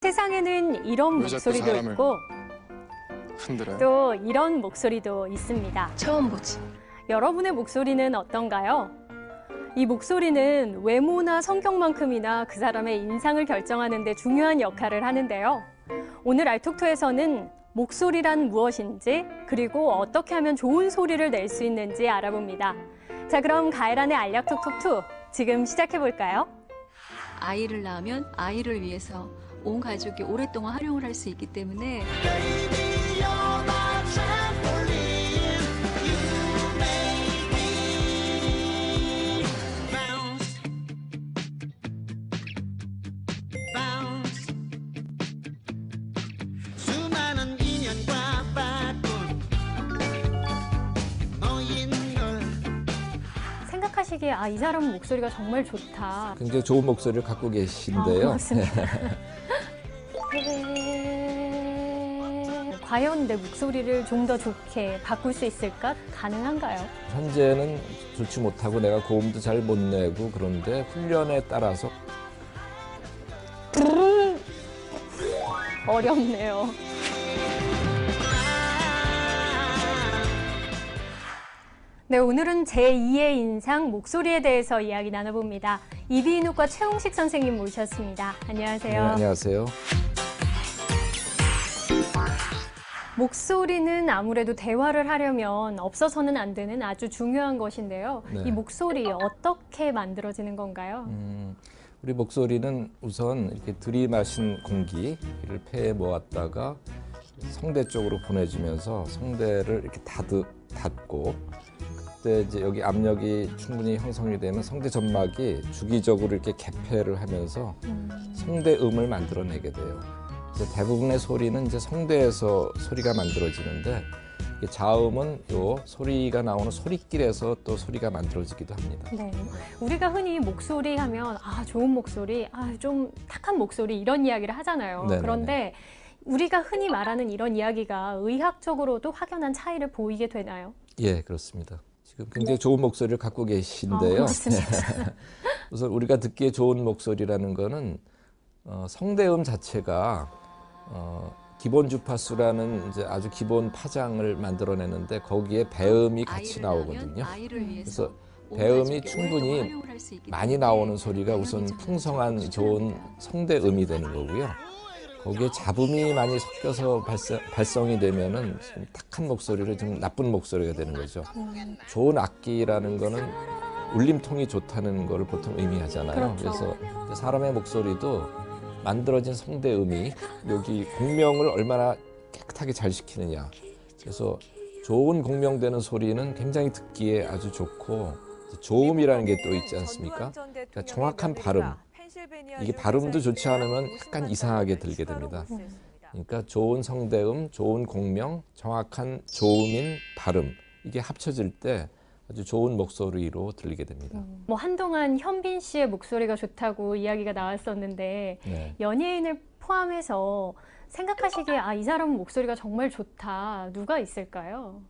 세상에는 이런 목소리도 있고 흔들어요? 또 이런 목소리도 있습니다. 처음 보지. 여러분의 목소리는 어떤가요? 이 목소리는 외모나 성격만큼이나 그 사람의 인상을 결정하는 데 중요한 역할을 하는데요. 오늘 알톡토에서는 목소리란 무엇인지 그리고 어떻게 하면 좋은 소리를 낼 수 있는지 알아봅니다. 자, 그럼 가을안의 알약톡톡2 지금 시작해볼까요? 아이를 낳으면 아이를 위해서 온 가족이 오랫동안 활용을 할 수 있기 때문에 생각하시기에 이 사람 목소리가 정말 좋다. 굉장히 좋은 목소리를 갖고 계신데요. 고맙습니다. 과연 내 목소리를 좀 더 좋게 바꿀 수 있을까? 가능한가요? 현재는 좋지 못하고 내가 고음도 잘 못 내고 그런데 훈련에 따라서 어렵네요. 네, 오늘은 제2의 인상 목소리에 대해서 이야기 나눠봅니다. 이비인후과 최홍식 선생님 모셨습니다. 안녕하세요. 네, 안녕하세요. 목소리는 아무래도 대화를 하려면 없어서는 안 되는 아주 중요한 것인데요. 네. 이 목소리 어떻게 만들어지는 건가요? 우리 목소리는 우선 이렇게 들이마신 공기를 폐에 모았다가 성대 쪽으로 보내주면서 성대를 이렇게 닫고 그때 이제 여기 압력이 충분히 형성이 되면 성대 점막이 주기적으로 이렇게 개폐를 하면서 성대음을 만들어내게 돼요. 그래서 대부분의 소리는 이제 성대에서 소리가 만들어지는데 자음은 요 소리가 나오는 소리길에서 또 소리가 만들어지기도 합니다. 네, 우리가 흔히 목소리 하면 좋은 목소리, 좀 탁한 목소리 이런 이야기를 하잖아요. 네네네. 그런데 우리가 흔히 말하는 이런 이야기가 의학적으로도 확연한 차이를 보이게 되나요? 예, 그렇습니다. 지금 굉장히 좋은 목소리를 갖고 계신데요. 고맙습니다. 우선 우리가 듣기에 좋은 목소리라는 거는 성대음 자체가 기본 주파수라는 이제 아주 기본 파장을 만들어내는데 거기에 배음이 같이 나오거든요. 그래서 배음이 충분히 많이 나오는 소리가 우선 풍성한 좋은 성대음이 되는 거고요. 거기에 잡음이 많이 섞여서 발성이 되면은 좀 탁한 목소리로 좀 나쁜 목소리가 되는 거죠. 좋은 악기라는 거는 울림통이 좋다는 거를 보통 의미하잖아요. 그렇죠. 그래서 사람의 목소리도 만들어진 성대음이 여기 공명을 얼마나 깨끗하게 잘 시키느냐. 그래서 좋은 공명되는 소리는 굉장히 듣기에 아주 좋고 조음이라는 게 또 있지 않습니까? 그러니까 정확한 발음. 이게 발음도 좋지 않으면 약간 이상하게 들게 됩니다. 그러니까 좋은 성대음, 좋은 공명, 정확한 조음인 발음 이게 합쳐질 때 아주 좋은 목소리로 들리게 됩니다. 한동안 현빈 씨의 목소리가 좋다고 이야기가 나왔었는데 네. 연예인을 포함해서 생각하시기에 이 사람 목소리가 정말 좋다. 누가 있을까요?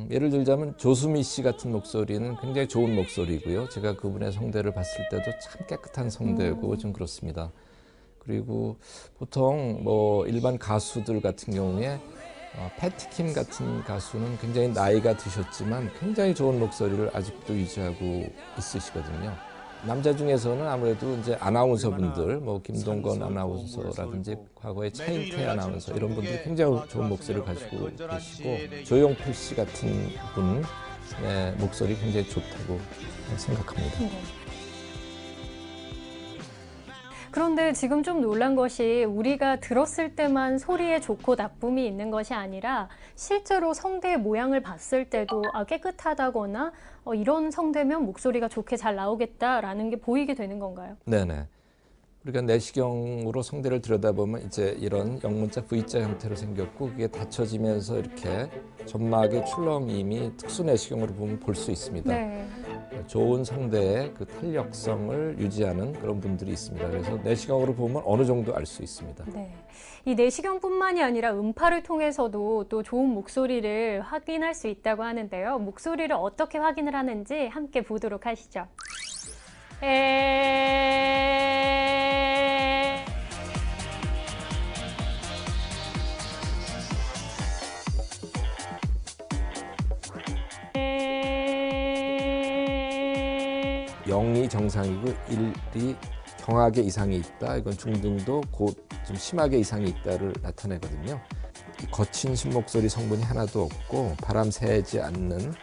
예를 들자면 조수미 씨 같은 목소리는 굉장히 좋은 목소리고요. 제가 그분의 성대를 봤을 때도 참 깨끗한 성대고 좀 그렇습니다. 그리고 보통 일반 가수들 같은 경우에 패티킴 같은 가수는 굉장히 나이가 드셨지만 굉장히 좋은 목소리를 아직도 유지하고 있으시거든요. 남자 중에서는 아무래도 이제 아나운서분들, 김동건 아나운서라든지 과거에 차인태 아나운서 이런 분들이 굉장히 좋은 목소리를 가지고 계시고 조용필 씨 같은 분의 목소리 굉장히 좋다고 생각합니다. 네. 그런데 지금 좀 놀란 것이 우리가 들었을 때만 소리에 좋고 나쁨이 있는 것이 아니라 실제로 성대의 모양을 봤을 때도 깨끗하다거나 이런 성대면 목소리가 좋게 잘 나오겠다라는 게 보이게 되는 건가요? 네네. 우리가 내시경으로 성대를 들여다보면 이제 이런 영문자 V자 형태로 생겼고 그게 닫혀지면서 이렇게 점막의 출렁임이 특수 내시경으로 보면 볼 수 있습니다. 네. 좋은 성대의 그 탄력성을 유지하는 그런 분들이 있습니다. 그래서 내시경으로 보면 어느 정도 알 수 있습니다. 네. 이 내시경뿐만이 아니라 음파를 통해서도 또 좋은 목소리를 확인할 수 있다고 하는데요. 목소리를 어떻게 확인을 하는지 함께 보도록 하시죠. 0이 정상이고 1이 경하게 이상이 있다. 이건 중등도 곧 좀 심하게 이상이 있다를 나타내거든요. 이 거친 신목소리 성분이 하나도 없고 바람 새지 않는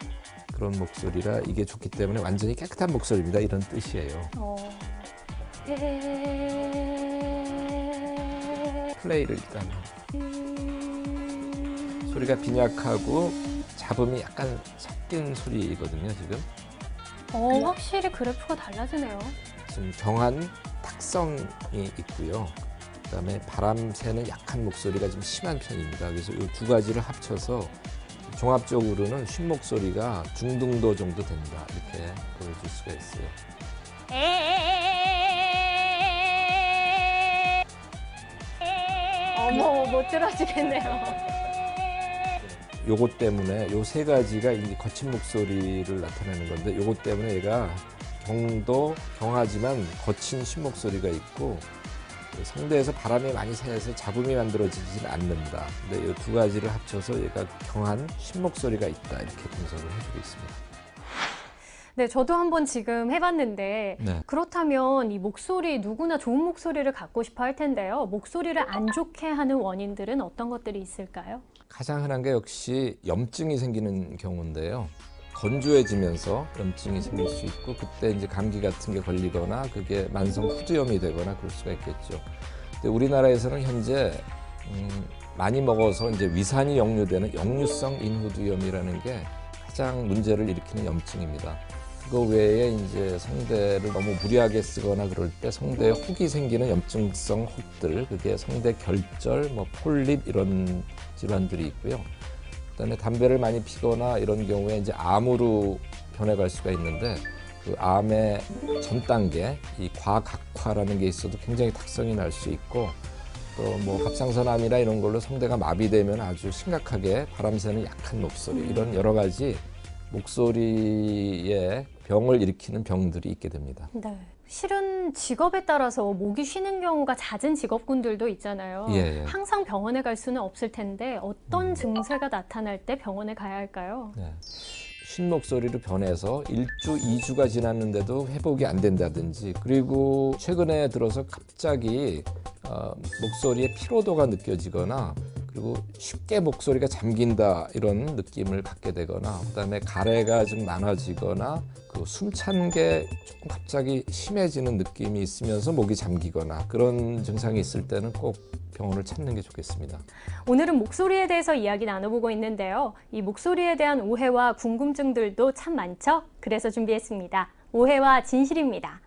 그런 목소리라 이게 좋기 때문에 완전히 깨끗한 목소리입니다. 이런 뜻이에요. 플레이를 일단 소리가 빈약하고 잡음이 약간 섞인 소리거든요. 지금 확실히 그래프가 달라지네요. 좀 경한 탁성이 있고요. 그다음에 바람 새는 약한 목소리가 좀 심한 편입니다. 그래서 이 두 가지를 합쳐서 종합적으로는 쉰 목소리가 중등도 정도 된다 이렇게 보여줄 수가 있어요. 어머, 못 들어주겠네요. 요것 때문에 요 세 가지가 이 거친 목소리를 나타내는 건데 요것 때문에 얘가 경도 경하지만 거친 쉰 목소리가 있고 성대에서 바람이 많이 새서 잡음이 만들어지지는 않는다. 근데 이 두 가지를 합쳐서 얘가 경한 쉰 목소리가 있다 이렇게 분석을 해주고 있습니다. 네, 저도 한번 지금 해봤는데 네. 그렇다면 이 목소리 누구나 좋은 목소리를 갖고 싶어 할 텐데요. 목소리를 안 좋게 하는 원인들은 어떤 것들이 있을까요? 가장 흔한 게 역시 염증이 생기는 경우인데요. 건조해지면서 염증이 생길 수 있고 그때 이제 감기 같은 게 걸리거나 그게 만성 후두염이 되거나 그럴 수가 있겠죠. 근데 우리나라에서는 현재 많이 먹어서 이제 위산이 역류되는 역류성 인후두염이라는 게 가장 문제를 일으키는 염증입니다. 그거 외에 이제 성대를 너무 무리하게 쓰거나 그럴 때 성대에 혹이 생기는 염증성 혹들, 그게 성대 결절, 뭐 폴립 이런 질환들이 있고요. 그다음에 담배를 많이 피거나 이런 경우에 이제 암으로 변해갈 수가 있는데 그 암의 전 단계, 이 과각화라는 게 있어도 굉장히 탁성이 날 수 있고 또 뭐 갑상선암이나 이런 걸로 성대가 마비되면 아주 심각하게 바람 새는 약한 목소리 이런 여러 가지 목소리에 병을 일으키는 병들이 있게 됩니다. 네. 실은 직업에 따라서 목이 쉬는 경우가 잦은 직업군들도 있잖아요. 예. 항상 병원에 갈 수는 없을 텐데 어떤 증세가 나타날 때 병원에 가야 할까요? 네. 쉰 목소리로 변해서 1주, 2주가 지났는데도 회복이 안 된다든지 그리고 최근에 들어서 갑자기 목소리에 피로도가 느껴지거나 그리고 쉽게 목소리가 잠긴다 이런 느낌을 갖게 되거나 그다음에 가래가 좀 많아지거나 그 숨찬 게 조금 갑자기 심해지는 느낌이 있으면서 목이 잠기거나 그런 증상이 있을 때는 꼭 병원을 찾는 게 좋겠습니다. 오늘은 목소리에 대해서 이야기 나눠보고 있는데요. 이 목소리에 대한 오해와 궁금증들도 참 많죠? 그래서 준비했습니다. 오해와 진실입니다.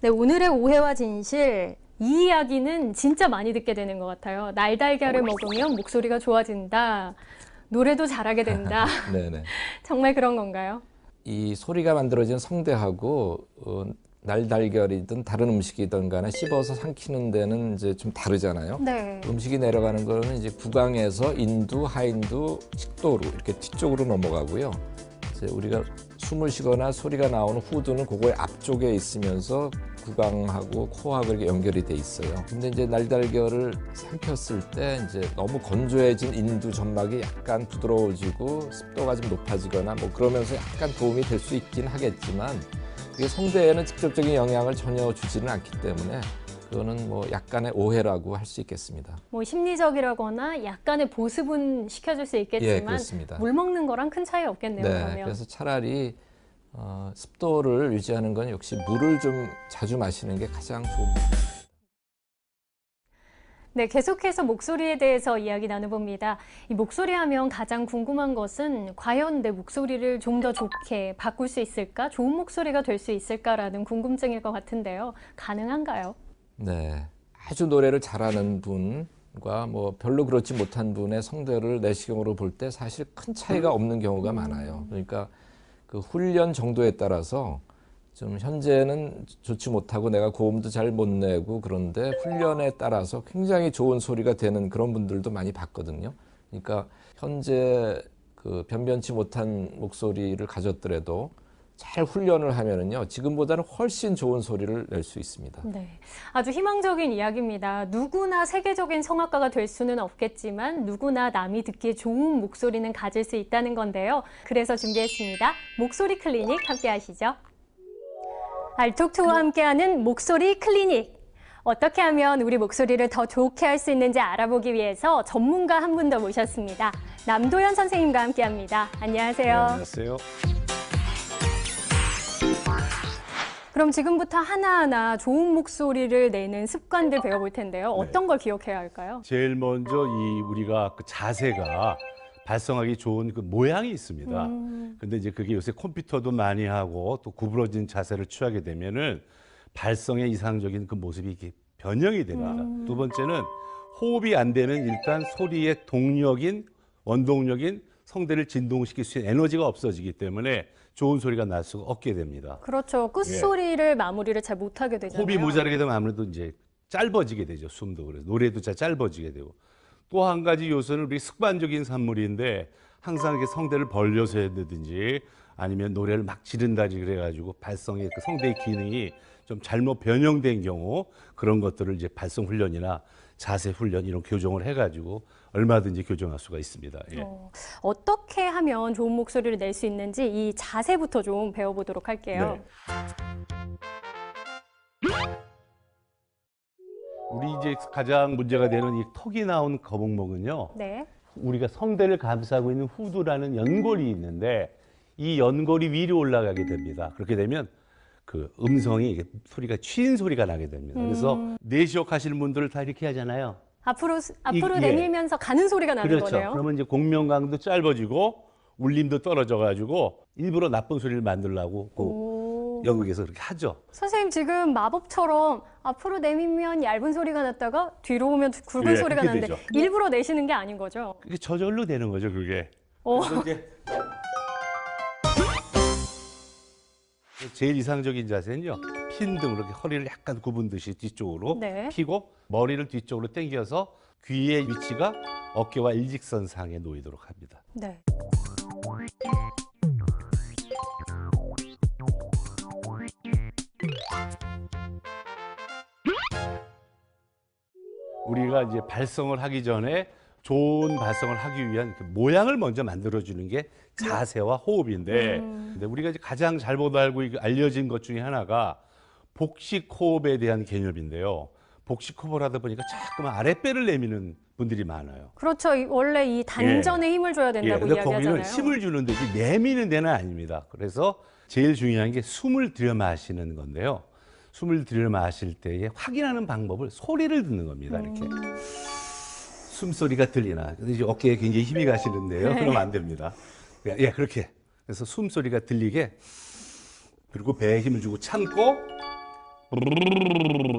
네, 오늘의 오해와 진실, 이 이야기는 진짜 많이 듣게 되는 것 같아요. 날달걀을 먹으면 목소리가 좋아진다, 노래도 잘하게 된다. 네네. 정말 그런 건가요? 이 소리가 만들어진 성대하고 날달걀이든 다른 음식이든 간에 씹어서 삼키는 데는 이제 좀 다르잖아요. 네. 음식이 내려가는 거는 이제 구강에서 인두, 하인두, 식도로 이렇게 뒤쪽으로 넘어가고요. 이제 우리가 숨을 쉬거나 소리가 나오는 후두는 그거의 앞쪽에 있으면서 구강하고 코하고 이렇게 연결이 돼 있어요. 근데 이제 날달걀을 삼켰을 때 이제 너무 건조해진 인두 점막이 약간 부드러워지고 습도가 좀 높아지거나 뭐 그러면서 약간 도움이 될 수 있긴 하겠지만 그게 성대에는 직접적인 영향을 전혀 주지는 않기 때문에 그거는 뭐 약간의 오해라고 할 수 있겠습니다. 뭐 심리적이라거나 약간의 보습은 시켜줄 수 예, 있겠지만 그렇습니다. 물 먹는 거랑 큰 차이 없겠네요. 네, 그러면. 그래서 차라리 습도를 유지하는 건 역시 물을 좀 자주 마시는 게 가장 좋습니다. 네, 계속해서 목소리에 대해서 이야기 나눠봅니다. 이 목소리 하면 가장 궁금한 것은 과연 내 목소리를 좀 더 좋게 바꿀 수 있을까? 좋은 목소리가 될 수 있을까라는 궁금증일 것 같은데요. 가능한가요? 네, 아주 노래를 잘하는 분과 뭐 별로 그렇지 못한 분의 성대를 내시경으로 볼 때 사실 큰 차이가 없는 경우가 많아요. 그러니까 그 훈련 정도에 따라서 좀 현재는 좋지 못하고 내가 고음도 잘 못 내고 그런데 훈련에 따라서 굉장히 좋은 소리가 되는 그런 분들도 많이 봤거든요. 그러니까 현재 그 변변치 못한 목소리를 가졌더라도 잘 훈련을 하면은요, 지금보다는 훨씬 좋은 소리를 낼 수 있습니다. 네, 아주 희망적인 이야기입니다. 누구나 세계적인 성악가가 될 수는 없겠지만 누구나 남이 듣기에 좋은 목소리는 가질 수 있다는 건데요. 그래서 준비했습니다. 목소리 클리닉 함께 하시죠. 알톡투와 함께하는 목소리 클리닉. 어떻게 하면 우리 목소리를 더 좋게 할 수 있는지 알아보기 위해서 전문가 한 분 더 모셨습니다. 남도현 선생님과 함께합니다. 안녕하세요. 네, 안녕하세요. 그럼 지금부터 하나하나 좋은 목소리를 내는 습관들 배워볼 텐데요. 어떤 걸 기억해야 할까요? 제일 먼저 우리가 그 자세가 발성하기 좋은 그 모양이 있습니다. 근데 이제 그게 요새 컴퓨터도 많이 하고 또 구부러진 자세를 취하게 되면은 발성의 이상적인 그 모습이 이렇게 변형이 됩니다. 두 번째는 호흡이 안 되면 일단 소리의 동력인 원동력인 성대를 진동시킬 수 있는 에너지가 없어지기 때문에 좋은 소리가 날 수가 없게 됩니다. 그렇죠. 끝소리를 마무리를 잘 못하게 되잖아요. 호흡이 모자라게 되면 아무래도 이제 짧아지게 되죠. 숨도 그래서 노래도 잘 짧아지게 되고 또 한 가지 요소는 우리 습관적인 산물인데 항상 이렇게 성대를 벌려서 해야 되든지 아니면 노래를 막 지른다지 그래가지고 발성의 그 성대의 기능이 좀 잘못 변형된 경우 그런 것들을 이제 발성 훈련이나 자세 훈련 이런 교정을 해가지고 얼마든지 교정할 수가 있습니다. 예. 어떻게 하면 좋은 목소리를 낼 수 있는지 이 자세부터 좀 배워보도록 할게요. 네. 우리 이제 가장 문제가 되는 이 턱이 나온 거북목은요. 네. 우리가 성대를 감싸고 있는 후두라는 연골이 있는데 이 연골이 위로 올라가게 됩니다. 그렇게 되면 그 음성이 소리가 쉰 소리가 나게 됩니다. 그래서 내시역 하시는 분들을 다 이렇게 하잖아요. 앞으로 예. 내밀면서 가는 소리가 나는 그렇죠. 거네요. 그러면 이제 공명강도 짧아지고 울림도 떨어져가지고 일부러 나쁜 소리를 만들려고 그 연극에서 그렇게 하죠. 선생님 지금 마법처럼 앞으로 내밀면 얇은 소리가 났다가 뒤로 오면 굵은 예, 소리가 그렇게 나는데 되죠. 일부러 내시는 게 아닌 거죠? 그게 저절로 되는 거죠, 그게. 어. 그래서 이제 제일 이상적인 자세는요. 핀 등으로 이렇게 허리를 약간 굽은 듯이 뒤쪽으로 네. 피고 머리를 뒤쪽으로 당겨서 귀의 위치가 어깨와 일직선상에 놓이도록 합니다. 네. 우리가 이제 발성을 하기 전에 좋은 발성을 하기 위한 그 모양을 먼저 만들어주는 게 자세와 호흡인데 근데 우리가 이제 가장 잘못 알고 알려진 것 중에 하나가 복식 호흡에 대한 개념인데요. 복식 호흡을 하다 보니까 자꾸만 아랫배를 내미는 분들이 많아요. 그렇죠. 원래 이 단전에 힘을 줘야 된다고 근데 이야기하잖아요. 거기는 힘을 주는데 내미는 데는 아닙니다. 그래서 제일 중요한 게 숨을 들여 마시는 건데요. 숨을 들여 마실 때에 확인하는 방법을 소리를 듣는 겁니다. 이렇게 숨소리가 들리나. 그래서 이제 어깨에 굉장히 힘이 가시는데요. 그러면 안 됩니다. 예, 그렇게. 그래서 숨소리가 들리게 그리고 배에 힘을 주고 참고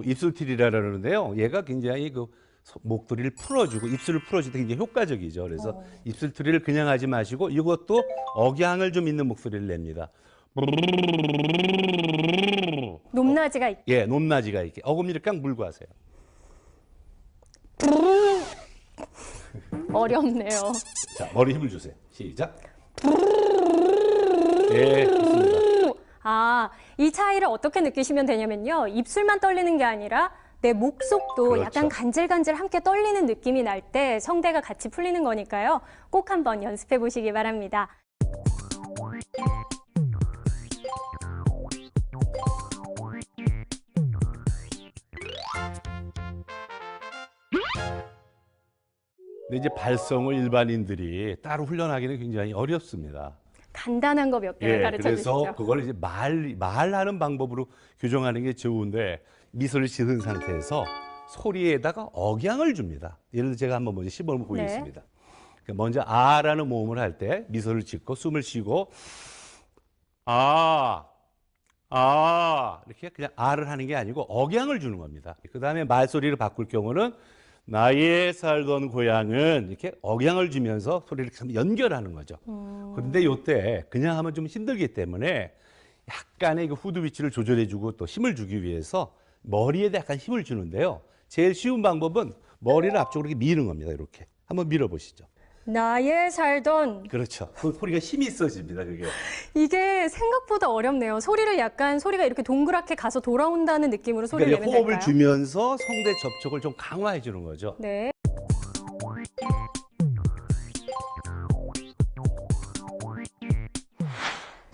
입술트리라 그러는데요. 얘가 굉장히 그 목도리를 풀어주고 입술을 풀어줄 때 굉장히 효과적이죠. 그래서 입술트리를 그냥 하지 마시고 이것도 억양을 좀 있는 목소리를 냅니다. 높낮이가 있... 예, 높낮이가 있게 어금니를 깡 물고 하세요. 어렵네요. 자, 머리 힘을 주세요. 시작. 예, 좋습니다. 아, 이 차이를 어떻게 느끼시면 되냐면요. 입술만 떨리는 게 아니라 내 목 속도 그렇죠. 약간 간질간질 함께 떨리는 느낌이 날 때 성대가 같이 풀리는 거니까요. 꼭 한번 연습해 보시기 바랍니다. 근데 이제 발성을 일반인들이 따로 훈련하기는 굉장히 어렵습니다. 간단한 거 몇 개를 가르쳐 그래서 주시죠. 그걸 이제 말하는 방법으로 교정하는 게 좋은데 미소를 지은 상태에서 소리에다가 억양을 줍니다. 예를 들어 제가 한번 먼저 시범을 보이겠습니다. 그러니까 먼저 아라는 모음을 할 때 미소를 짓고 숨을 쉬고 이렇게 그냥 아를 하는 게 아니고 억양을 주는 겁니다. 그 다음에 말소리를 바꿀 경우는 나의 살던 고향은 이렇게 억양을 주면서 소리를 연결하는 거죠. 그런데 이때 그냥 하면 좀 힘들기 때문에 약간의 그 후두 위치를 조절해주고 또 힘을 주기 위해서 머리에 약간 힘을 주는데요. 제일 쉬운 방법은 머리를 앞쪽으로 이렇게 미는 겁니다. 이렇게 한번 밀어보시죠. 나의 살던 그렇죠. 그 소리가 힘이 있어집니다. 그게. 이게 생각보다 어렵네요. 소리를 약간 소리가 이렇게 동그랗게 가서 돌아온다는 느낌으로 소리를 그러니까 내면 호흡을 될까요? 주면서 성대 접촉을 좀 강화해 주는 거죠. 네.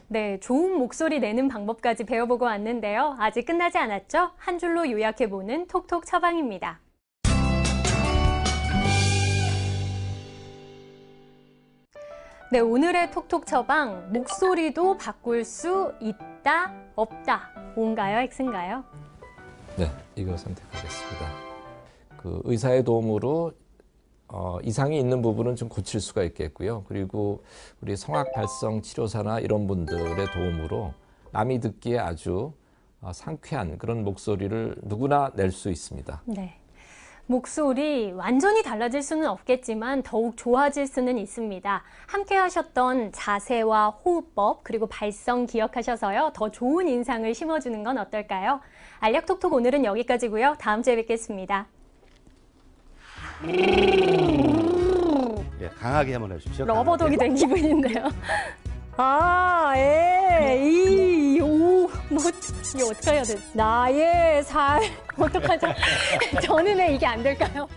네, 좋은 목소리 내는 방법까지 배워보고 왔는데요. 아직 끝나지 않았죠? 한 줄로 요약해보는 톡톡 처방입니다. 네, 오늘의 톡톡 처방, 목소리도 바꿀 수 있다, 없다. O인가요, X인가요? 네, 이거 선택하겠습니다. 그 의사의 도움으로 이상이 있는 부분은 좀 고칠 수가 있겠고요. 그리고 우리 성악 발성 치료사나 이런 분들의 도움으로 남이 듣기에 아주 상쾌한 그런 목소리를 누구나 낼 수 있습니다. 네. 목소리 완전히 달라질 수는 없겠지만 더욱 좋아질 수는 있습니다. 함께 하셨던 자세와 호흡법 그리고 발성 기억하셔서요. 더 좋은 인상을 심어주는 건 어떨까요? 알약톡톡 오늘은 여기까지고요. 다음 주에 뵙겠습니다. 예, 강하게 한번 해주십시오. 러버독이 된 기분인데요. 아, 이, 오, 뭐, 이거 어떻게 해야 돼? 나의 살, 어떡하죠? 저는 왜 이게 안 될까요?